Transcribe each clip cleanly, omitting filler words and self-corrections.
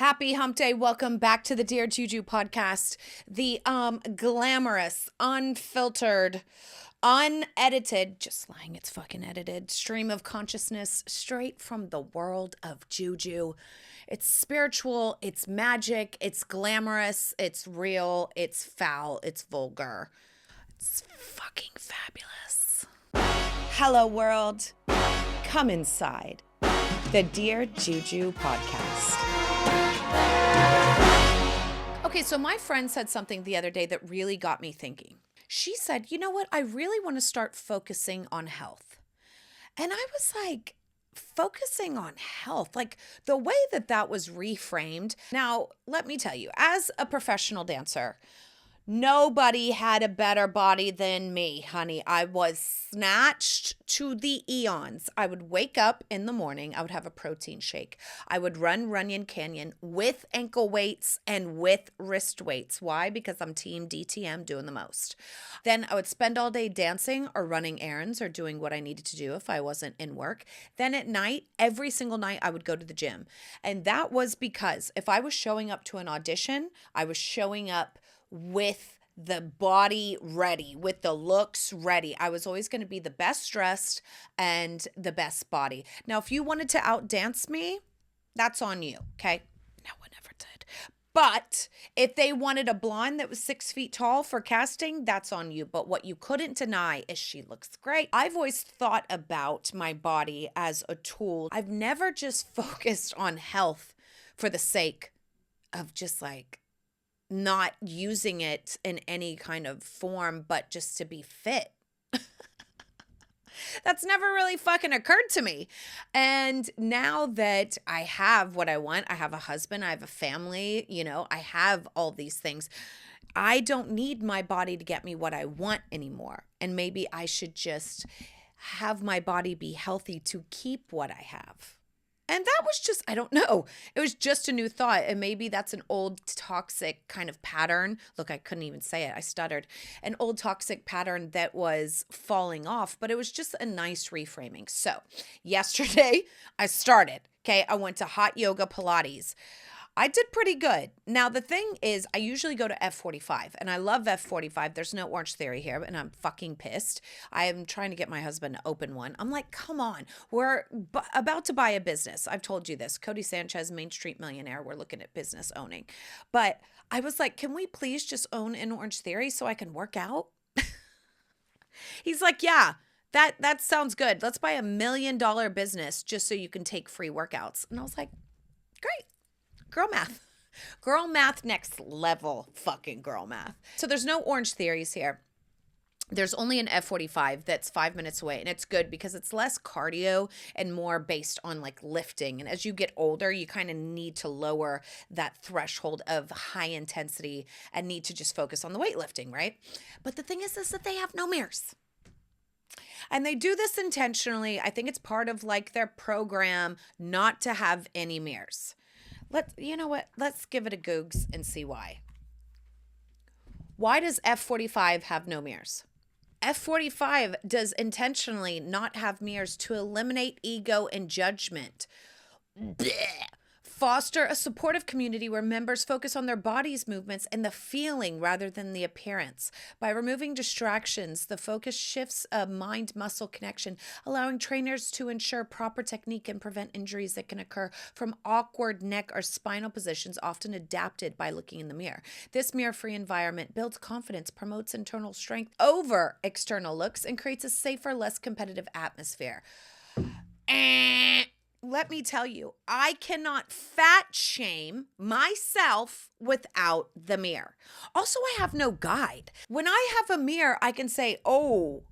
Happy hump day. Welcome back to the Dear Juju Podcast. The glamorous, unfiltered, unedited, just lying, it's fucking edited, stream of consciousness straight from the world of Juju. It's spiritual, it's magic, it's glamorous, it's real, it's foul, it's vulgar. It's fucking fabulous. Hello world. Come inside the Dear Juju Podcast. Okay, so my friend said something the other day that really got me thinking. She said, you know what? I really want to start focusing on health. And I was like, focusing on health, like the way that was reframed. Now, let me tell you, as a professional dancer, nobody had a better body than me, honey. I was snatched to the eons. I would wake up in the morning. I would have a protein shake. I would run Runyon Canyon with ankle weights and with wrist weights. Why? Because I'm team DTM, doing the most. Then I would spend all day dancing or running errands or doing what I needed to do if I wasn't in work. Then at night, every single night, I would go to the gym. And that was because if I was showing up to an audition, I was showing up with the body ready, with the looks ready. I was always going to be the best dressed and the best body. Now, if you wanted to outdance me, that's on you, okay? No one ever did. But if they wanted a blonde that was 6 feet tall for casting, that's on you. But what you couldn't deny is she looks great. I've always thought about my body as a tool. I've never just focused on health for the sake of just like not using it in any kind of form, but just to be fit. That's never really fucking occurred to me. And now that I have what I want, I have a husband, I have a family, I have all these things. I don't need my body to get me what I want anymore. And maybe I should just have my body be healthy to keep what I have. And that was just, I don't know. It was just a new thought. And maybe that's an old toxic kind of pattern. Look, I couldn't even say it. I stuttered. An old toxic pattern that was falling off, but it was just a nice reframing. So yesterday I started, okay? I went to hot yoga Pilates. I did pretty good. Now, the thing is, I usually go to F45, and I love F45. There's no Orange Theory here, and I'm fucking pissed. I am trying to get my husband to open one. I'm like, come on. We're about to buy a business. I've told you this. Cody Sanchez, Main Street Millionaire. We're looking at business owning. But I was like, can we please just own an Orange Theory so I can work out? He's like, yeah. That sounds good. Let's buy $1 million business just so you can take free workouts. And I was like, great. Girl math, next level fucking girl math. So there's no Orange Theories here. There's only an F45 that's 5 minutes away, and it's good because it's less cardio and more based on like lifting. And as you get older, you kind of need to lower that threshold of high intensity and need to just focus on the weightlifting, right? But the thing is that they have no mirrors. And they do this intentionally. I think it's part of like their program not to have any mirrors. You know what? Let's give it a googs and see why. Why does F45 have no mirrors? F45 does intentionally not have mirrors to eliminate ego and judgment. Blech. Foster a supportive community where members focus on their body's movements and the feeling rather than the appearance. By removing distractions, the focus shifts a mind-muscle connection, allowing trainers to ensure proper technique and prevent injuries that can occur from awkward neck or spinal positions often adapted by looking in the mirror. This mirror-free environment builds confidence, promotes internal strength over external looks, and creates a safer, less competitive atmosphere. Let me tell you, I cannot fat shame myself without the mirror. Also, I have no guide. When I have a mirror, I can say, oh,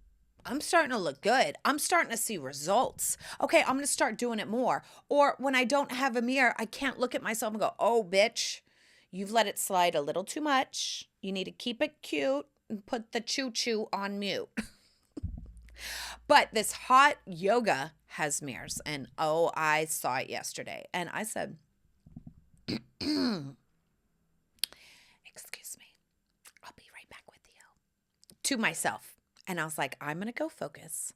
I'm starting to look good. I'm starting to see results. Okay, I'm going to start doing it more. Or when I don't have a mirror, I can't look at myself and go, oh, bitch, you've let it slide a little too much. You need to keep it cute and put the choo-choo on mute. But this hot yoga has mirrors, and oh, I saw it yesterday, and I said, excuse me, I'll be right back with you, to myself. And I was like, I'm going to go focus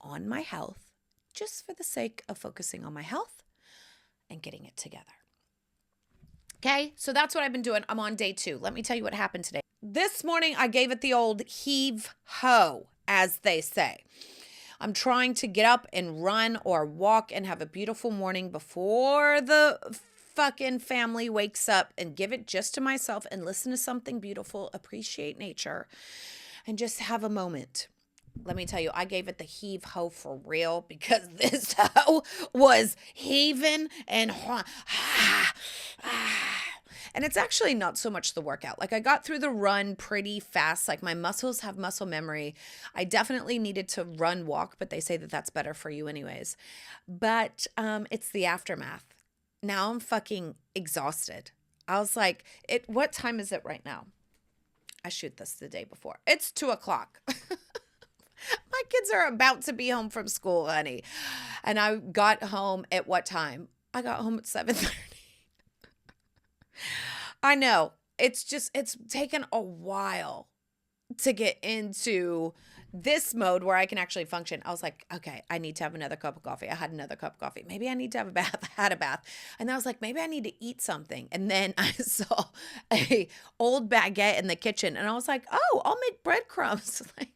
on my health just for the sake of focusing on my health and getting it together. Okay, so that's what I've been doing. I'm on day 2. Let me tell you what happened today. This morning, I gave it the old heave-ho, as they say. I'm trying to get up and run or walk and have a beautiful morning before the fucking family wakes up, and give it just to myself and listen to something beautiful, appreciate nature, and just have a moment. Let me tell you, I gave it the heave-ho for real, because this hoe was heaving and and it's actually not so much the workout. Like, I got through the run pretty fast. Like, my muscles have muscle memory. I definitely needed to walk, but they say that that's better for you anyways. But it's the aftermath. Now I'm fucking exhausted. I was like, what time is it right now? I shoot this the day before. It's 2:00. My kids are about to be home from school, honey. And I got home at what time? I got home at 7:30. I know. It's taken a while to get into this mode where I can actually function. I was like, okay, I need to have another cup of coffee. I had another cup of coffee. Maybe I need to have a bath. I had a bath. And I was like, maybe I need to eat something. And then I saw a old baguette in the kitchen, and I was like, oh, I'll make breadcrumbs. Like,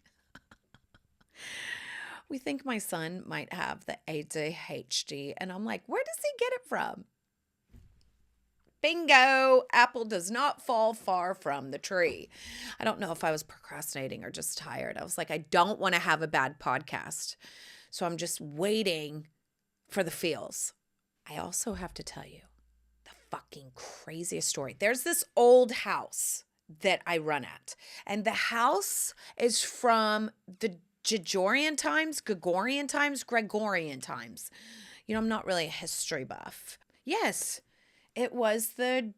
we think my son might have the ADHD. And I'm like, where does he get it from? Bingo. Apple does not fall far from the tree. I don't know if I was procrastinating or just tired. I was like, I don't want to have a bad podcast. So I'm just waiting for the feels. I also have to tell you the fucking craziest story. There's this old house that I run at. And the house is from the Gregorian times. You know, I'm not really a history buff. Yes, it was the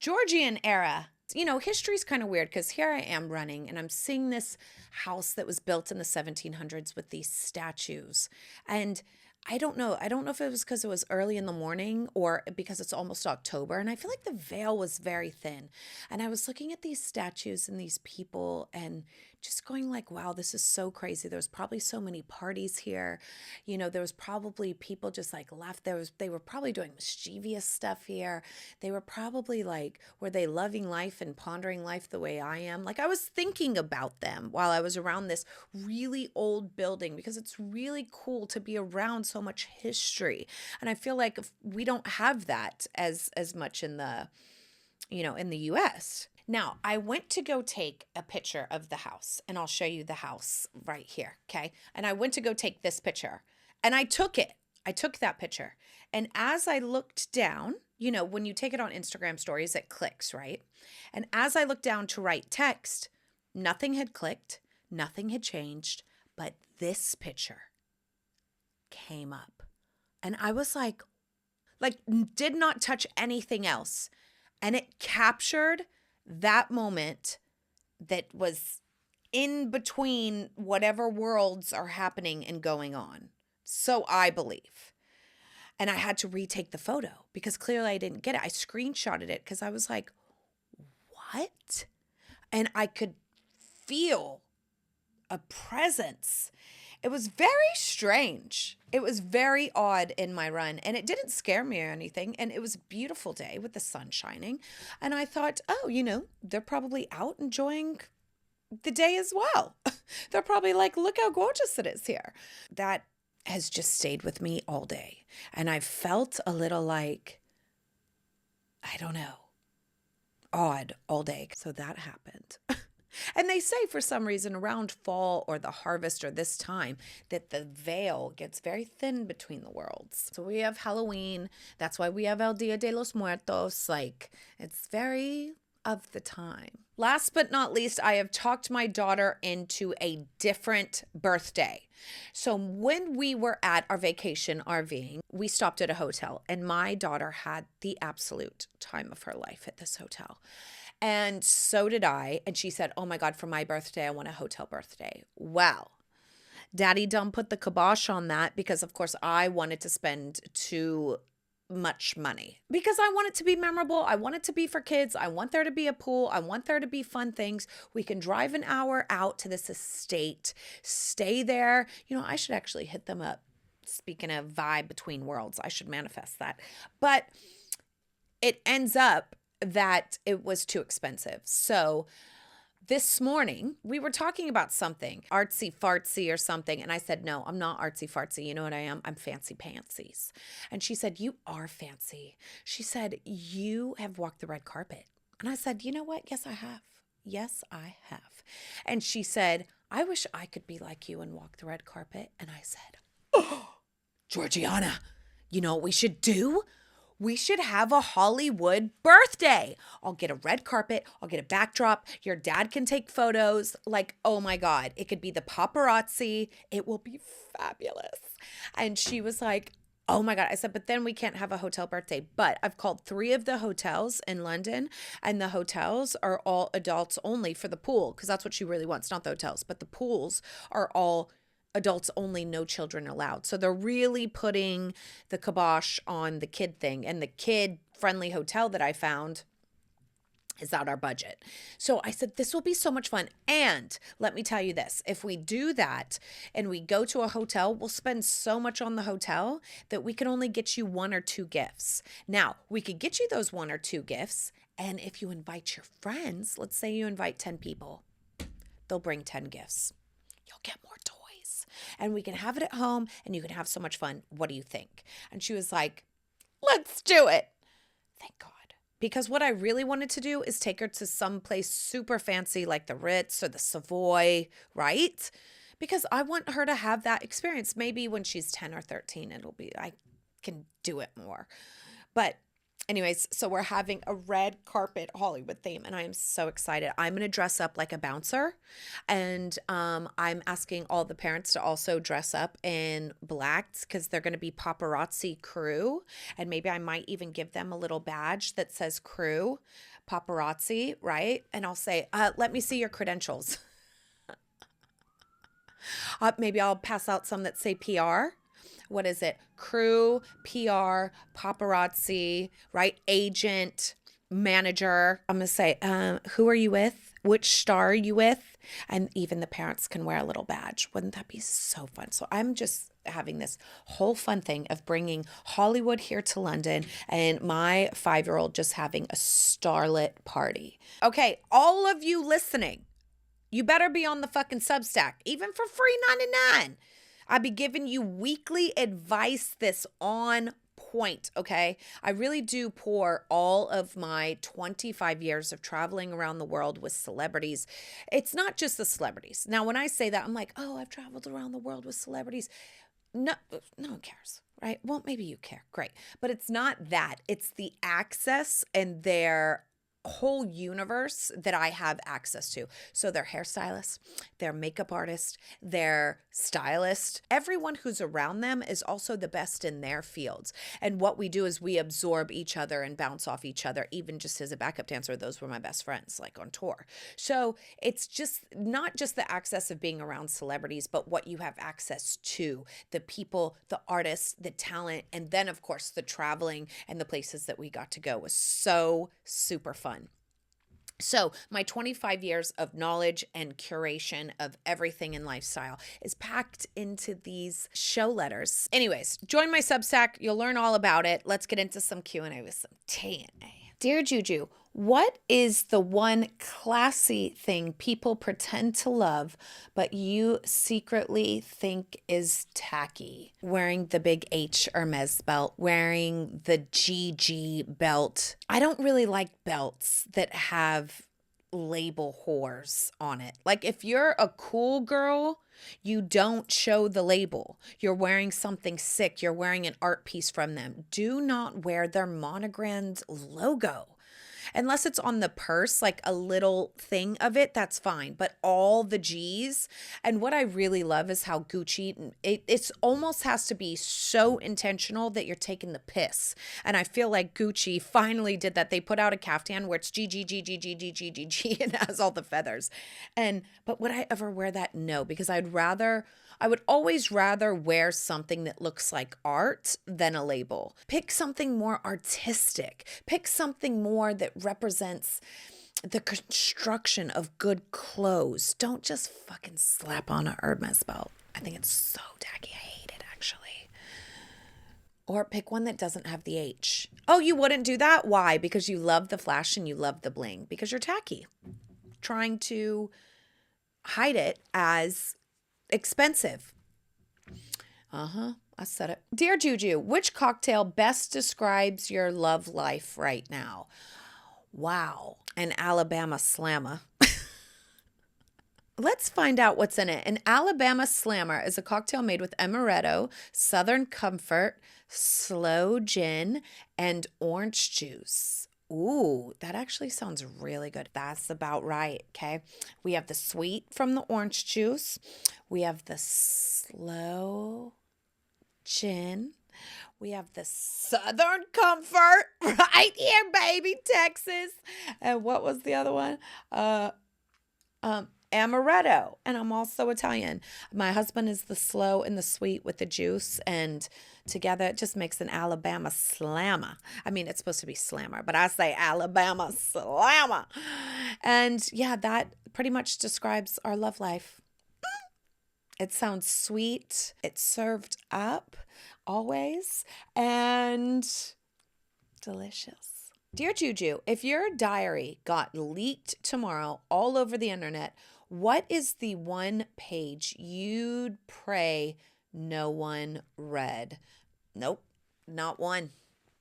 Georgian era. You know, history's kind of weird, because here I am running and I'm seeing this house that was built in the 1700s with these statues. And I don't know if it was because it was early in the morning or because it's almost October. And I feel like the veil was very thin. And I was looking at these statues and these people and just going like, wow, this is so crazy. There was probably so many parties here. You know, there was probably people just like left. They were probably doing mischievous stuff here. They were probably like, were they loving life and pondering life the way I am? Like, I was thinking about them while I was around this really old building, because it's really cool to be around so much history. And I feel like we don't have that as much in the, you know, in the US. Now, I went to go take a picture of the house, and I'll show you the house right here, okay? And I went to go take this picture, and I took it. I took that picture. And as I looked down, you know, when you take it on Instagram stories, it clicks, right? And as I looked down to write text, nothing had clicked, nothing had changed, but this picture came up. And I was like, did not touch anything else. And it captured that moment that was in between whatever worlds are happening and going on. So I believe. And I had to retake the photo because clearly I didn't get it. I screenshotted it because I was like, what? And I could feel a presence. It was very strange. It was very odd in my run, and it didn't scare me or anything. And it was a beautiful day with the sun shining. And I thought, oh, you know, they're probably out enjoying the day as well. They're probably like, look how gorgeous it is here. That has just stayed with me all day. And I felt a little like, I don't know, odd all day. So that happened. And they say for some reason around fall or the harvest or this time that the veil gets very thin between the worlds. So we have Halloween. That's why we have El Dia de los Muertos. Like, it's very of the time. Last but not least, I have talked my daughter into a different birthday. So when we were at our vacation RVing, we stopped at a hotel, and my daughter had the absolute time of her life at this hotel. And so did I. And she said, oh my God, for my birthday, I want a hotel birthday. Well, Daddy done put the kibosh on that because, of course, I wanted to spend too much money because I want it to be memorable. I want it to be for kids. I want there to be a pool. I want there to be fun things. We can drive an hour out to this estate, stay there. You know, I should actually hit them up. Speaking of vibe between worlds, I should manifest that. But it ends up that it was too expensive. So this morning, we were talking about something, artsy fartsy or something. And I said, no, I'm not artsy fartsy. You know what I am? I'm fancy pantsies. And she said, you are fancy. She said, you have walked the red carpet. And I said, you know what? Yes, I have. Yes, I have. And she said, I wish I could be like you and walk the red carpet. And I said, oh, Georgiana, you know what we should do? We should have a Hollywood birthday. I'll get a red carpet. I'll get a backdrop. Your dad can take photos. Like, oh my God, it could be the paparazzi. It will be fabulous. And she was like, oh my God. I said, but then we can't have a hotel birthday. But I've called 3 of the hotels in London, and the hotels are all adults only for the pool, because that's what she really wants, not the hotels, but the pools are all adults only, no children allowed. So they're really putting the kibosh on the kid thing. And the kid-friendly hotel that I found is out our budget. So I said, this will be so much fun. And let me tell you this, if we do that and we go to a hotel, we'll spend so much on the hotel that we can only get you 1 or 2 gifts. Now, we could get you those 1 or 2 gifts. And if you invite your friends, let's say you invite 10 people, they'll bring 10 gifts. You'll get more toys. And we can have it at home and you can have so much fun. What do you think? And she was like, let's do it. Thank God. Because what I really wanted to do is take her to some place super fancy like the Ritz or the Savoy, right? Because I want her to have that experience. Maybe when she's 10 or 13, I can do it more. But anyways, so we're having a red carpet Hollywood theme, and I am so excited. I'm going to dress up like a bouncer, and I'm asking all the parents to also dress up in black because they're going to be paparazzi crew, and maybe I might even give them a little badge that says crew paparazzi, right? And I'll say, let me see your credentials. Maybe I'll pass out some that say PR. What is it? Crew, PR, paparazzi, right? Agent, manager. I'm going to say, who are you with? Which star are you with? And even the parents can wear a little badge. Wouldn't that be so fun? So I'm just having this whole fun thing of bringing Hollywood here to London and my 5-year-old just having a starlit party. Okay, all of you listening, you better be on the fucking Substack, even for free $99. I'll be giving you weekly advice that's on point, okay? I really do pour all of my 25 years of traveling around the world with celebrities. It's not just the celebrities. Now, when I say that, I'm like, oh, I've traveled around the world with celebrities. No one cares, right? Well, maybe you care. Great. But it's not that. It's the access and their whole universe that I have access to. So their hairstylist, their makeup artist, their stylist, everyone who's around them is also the best in their fields. And what we do is we absorb each other and bounce off each other. Even just as a backup dancer, those were my best friends, like on tour. So it's just not just the access of being around celebrities, but what you have access to, the people, the artists, the talent, and then of course the traveling and the places that we got to go was so super fun. So my 25 years of knowledge and curation of everything in lifestyle is packed into these show letters. Anyways, join my Substack. You'll learn all about it. Let's get into some Q&A with some TNA. Dear Juju, what is the one classy thing people pretend to love, but you secretly think is tacky? Wearing the big H Hermes belt, wearing the GG belt. I don't really like belts that have label whores on it. Like if you're a cool girl, you don't show the label. You're wearing something sick. You're wearing an art piece from them. Do not wear their monogrammed logo. Unless it's on the purse, like a little thing of it, that's fine. But all the G's, and what I really love is how Gucci, it's almost has to be so intentional that you're taking the piss. And I feel like Gucci finally did that. They put out a caftan where it's G, G, G, G, G, G, G, G, G, and it has all the feathers. But would I ever wear that? No, because I would always rather wear something that looks like art than a label. Pick something more artistic. Pick something more that represents the construction of good clothes. Don't just fucking slap on a Hermes belt. I think it's so tacky. I hate it, actually. Or pick one that doesn't have the H. Oh, you wouldn't do that? Why? Because you love the flash and you love the bling. Because you're tacky. Trying to hide it as expensive. I said it. Dear Juju, which cocktail best describes your love life right now? Wow. An Alabama Slammer. Let's find out what's in it. An Alabama Slammer is a cocktail made with amaretto, Southern Comfort, sloe gin, and orange juice. Ooh, that actually sounds really good. That's about right, okay? We have the sweet from the orange juice. We have the sloe gin. We have the Southern Comfort right here, baby, Texas. And what was the other one? Amaretto. And I'm also Italian. My husband is the slow and the sweet with the juice, and together it just makes an Alabama Slammer. I mean, it's supposed to be Slammer, but I say Alabama Slammer. And yeah, that pretty much describes our love life. It sounds sweet. It's served up always, and delicious. Dear Juju, if your diary got leaked tomorrow all over the internet, what is the one page you'd pray no one read? Nope, not one.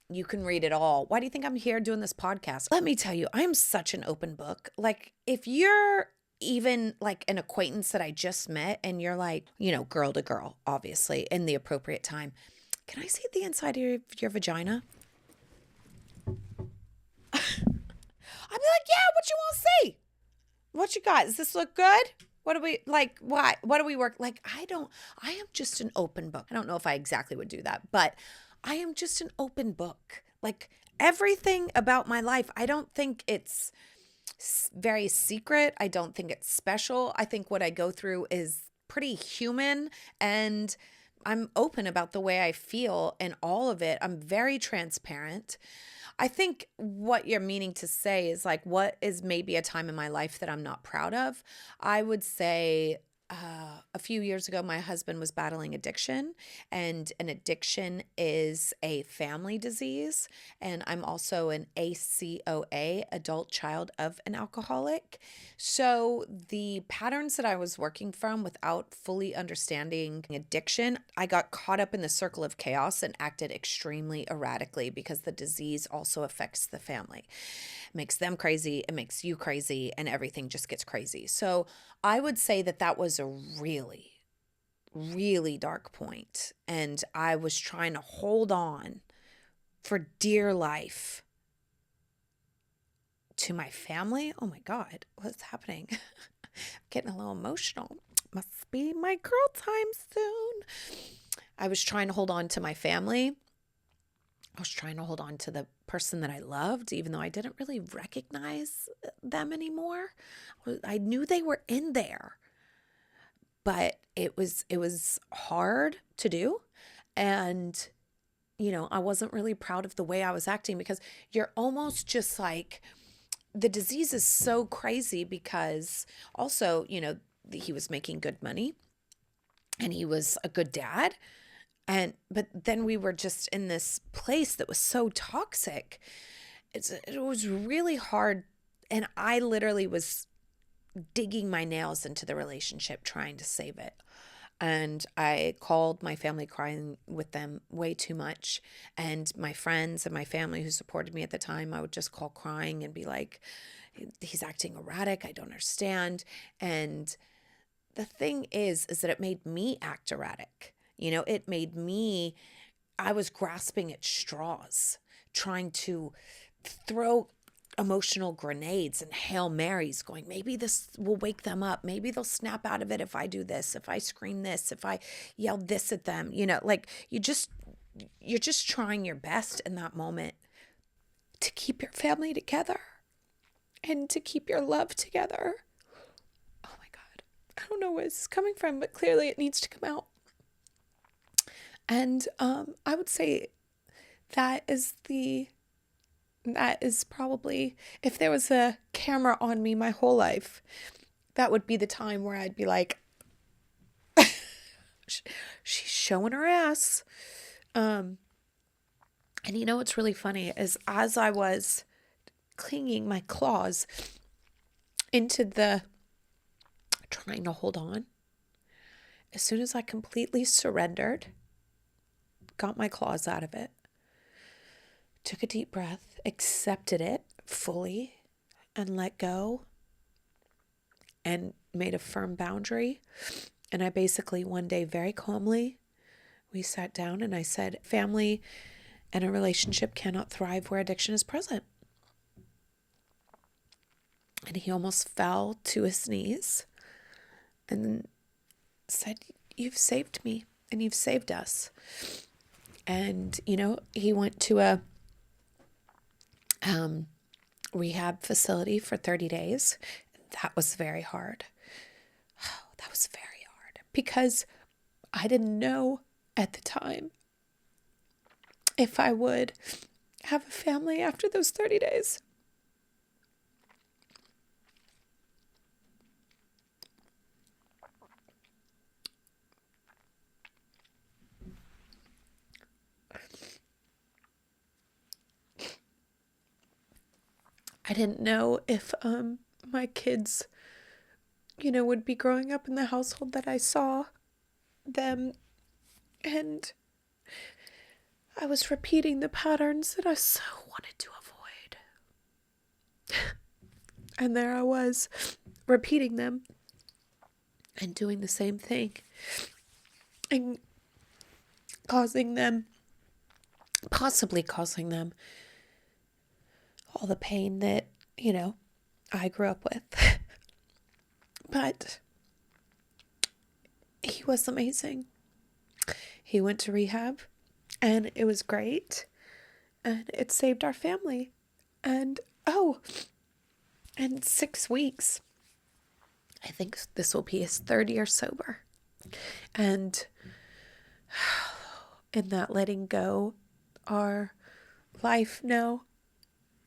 You can read it all. Why do you think I'm here doing this podcast? Let me tell you, I'm such an open book. Like, if you're even like an acquaintance that I just met and you're like, girl to girl, obviously, in the appropriate time, can I see the inside of your vagina? I'd be like, yeah, what you want to see? What you got? Does this look good? What do we like? Why? What do we work? Like, I am just an open book. I don't know if I exactly would do that, but I am just an open book. Like, everything about my life, I don't think it's very secret. I don't think it's special. I think what I go through is pretty human, and I'm open about the way I feel and all of it. I'm very transparent. I think what you're meaning to say is like, what is maybe a time in my life that I'm not proud of? I would say a few years ago, my husband was battling addiction, and an addiction is a family disease. And I'm also an ACOA, adult child of an alcoholic. So the patterns that I was working from without fully understanding addiction, I got caught up in the circle of chaos and acted extremely erratically because the disease also affects the family. It makes them crazy, it makes you crazy, and everything just gets crazy. So I would say that was a really, really dark point. And I was trying to hold on for dear life to my family. Oh my God, what's happening? I'm getting a little emotional. Must be my girl time soon. I was trying to hold on to my family. I was trying to hold on to the person that I loved, even though I didn't really recognize them anymore. I knew they were in there, but it was hard to do. And, I wasn't really proud of the way I was acting, because you're almost just like, the disease is so crazy because also, he was making good money and he was a good dad. But then we were just in this place that was so toxic. It was really hard. And I literally was digging my nails into the relationship, trying to save it. And I called my family, crying with them way too much. And my friends and my family who supported me at the time, I would just call crying and be like, he's acting erratic. I don't understand. And the thing is that it made me act erratic. It made me, I was grasping at straws, trying to throw emotional grenades and Hail Marys, going, maybe this will wake them up. Maybe they'll snap out of it if I do this, if I scream this, if I yell this at them. Like, you're just trying your best in that moment to keep your family together and to keep your love together. Oh my God. I don't know where this is coming from, but clearly it needs to come out. And I would say that is probably, if there was a camera on me my whole life, that would be the time where I'd be like, she's showing her ass. And you know what's really funny is as I was clinging my claws into the trying to hold on, as soon as I completely surrendered, got my claws out of it, took a deep breath, accepted it fully, and let go, and made a firm boundary. And I basically one day very calmly, we sat down and I said, family and a relationship cannot thrive where addiction is present. And he almost fell to his knees and said, you've saved me and you've saved us. And, you know, he went to a rehab facility for 30 days. That was very hard. Oh, that was very hard because I didn't know at the time if I would have a family after those 30 days. I didn't know if my kids, you know, would be growing up in the household that I saw them, and I was repeating the patterns that I so wanted to avoid. And there I was, repeating them and doing the same thing and possibly causing them all the pain that, you know, I grew up with. But he was amazing. He went to rehab and it was great. And it saved our family. And in 6 weeks, I think this will be his 3rd year sober. And in that letting go, our life now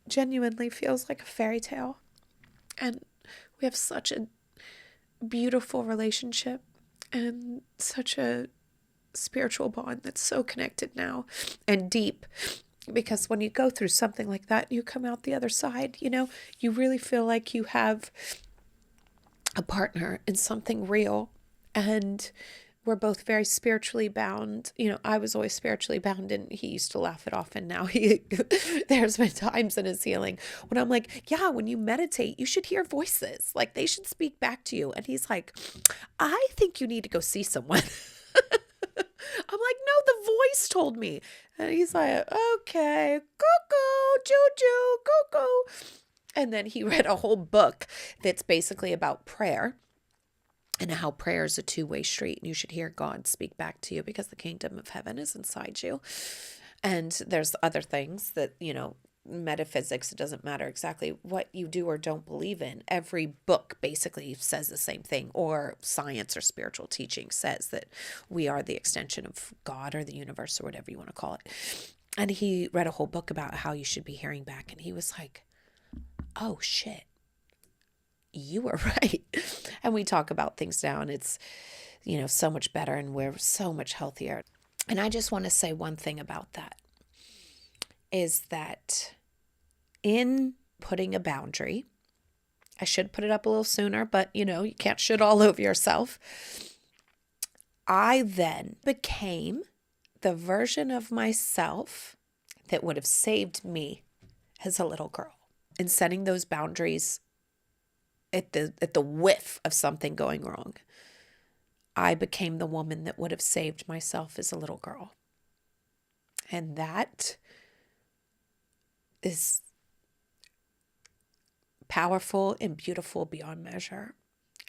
genuinely feels like a fairy tale. And we have such a beautiful relationship and such a spiritual bond that's so connected now and deep. Because when you go through something like that, you come out the other side, you know, you really feel like you have a partner in something real. And we're both very spiritually bound. You know, I was always spiritually bound and he used to laugh it off. And now there's been times in his healing when I'm like, yeah, when you meditate, you should hear voices. Like they should speak back to you. And he's like, I think you need to go see someone. I'm like, no, the voice told me. And he's like, okay, cuckoo, Juju, cuckoo. And then he read a whole book that's basically about prayer and how prayer is a two-way street. And you should hear God speak back to you because the kingdom of heaven is inside you. And there's other things that, you know, metaphysics, it doesn't matter exactly what you do or don't believe in. Every book basically says the same thing, or science or spiritual teaching says that we are the extension of God or the universe or whatever you want to call it. And he read a whole book about how you should be hearing back. And he was like, oh shit, you were right. And we talk about things now and it's, you know, so much better and we're so much healthier. And I just want to say one thing about that is that in putting a boundary, I should put it up a little sooner, but you know, you can't shit all over yourself. I then became the version of myself that would have saved me as a little girl. In setting those boundaries at the whiff of something going wrong, I became the woman that would have saved myself as a little girl. And that is powerful and beautiful beyond measure.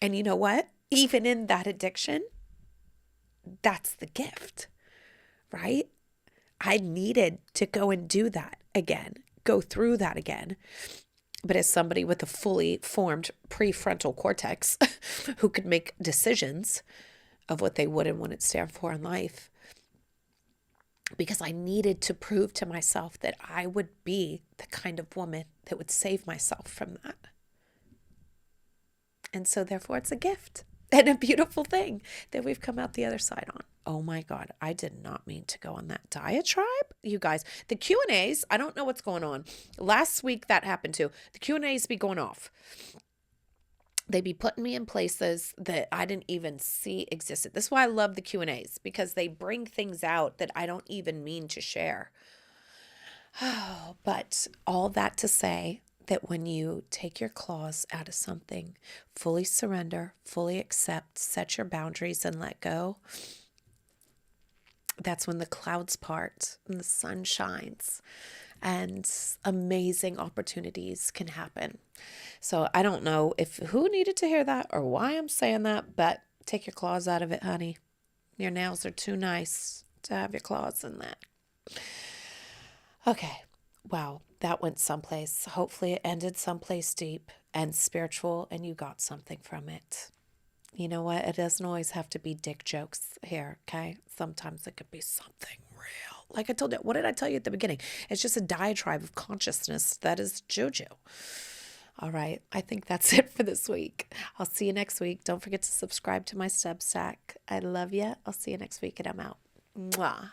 And you know what? Even in that addiction, that's the gift, right? I needed to go and do that again, go through that again. But as somebody with a fully formed prefrontal cortex who could make decisions of what they would and wouldn't stand for in life, because I needed to prove to myself that I would be the kind of woman that would save myself from that. And so therefore it's a gift and a beautiful thing that we've come out the other side on. oh my God, I did not mean to go on that diatribe. You guys, the Q&As, I don't know what's going on. Last week that happened too. The Q&As be going off. They be putting me in places that I didn't even see existed. This is why I love the Q&As, because they bring things out that I don't even mean to share. But all that to say that when you take your claws out of something, fully surrender, fully accept, set your boundaries and let go, that's when the clouds part and the sun shines and amazing opportunities can happen. So I don't know who needed to hear that or why I'm saying that, but take your claws out of it, honey. Your nails are too nice to have your claws in that. Okay. Wow. That went someplace. Hopefully it ended someplace deep and spiritual and you got something from it. You know what? It doesn't always have to be dick jokes here, okay? Sometimes it could be something real. Like I told you, what did I tell you at the beginning? It's just a diatribe of consciousness that is Juju. All right. I think that's it for this week. I'll see you next week. Don't forget to subscribe to my Substack. I love you. I'll see you next week and I'm out. Mwah.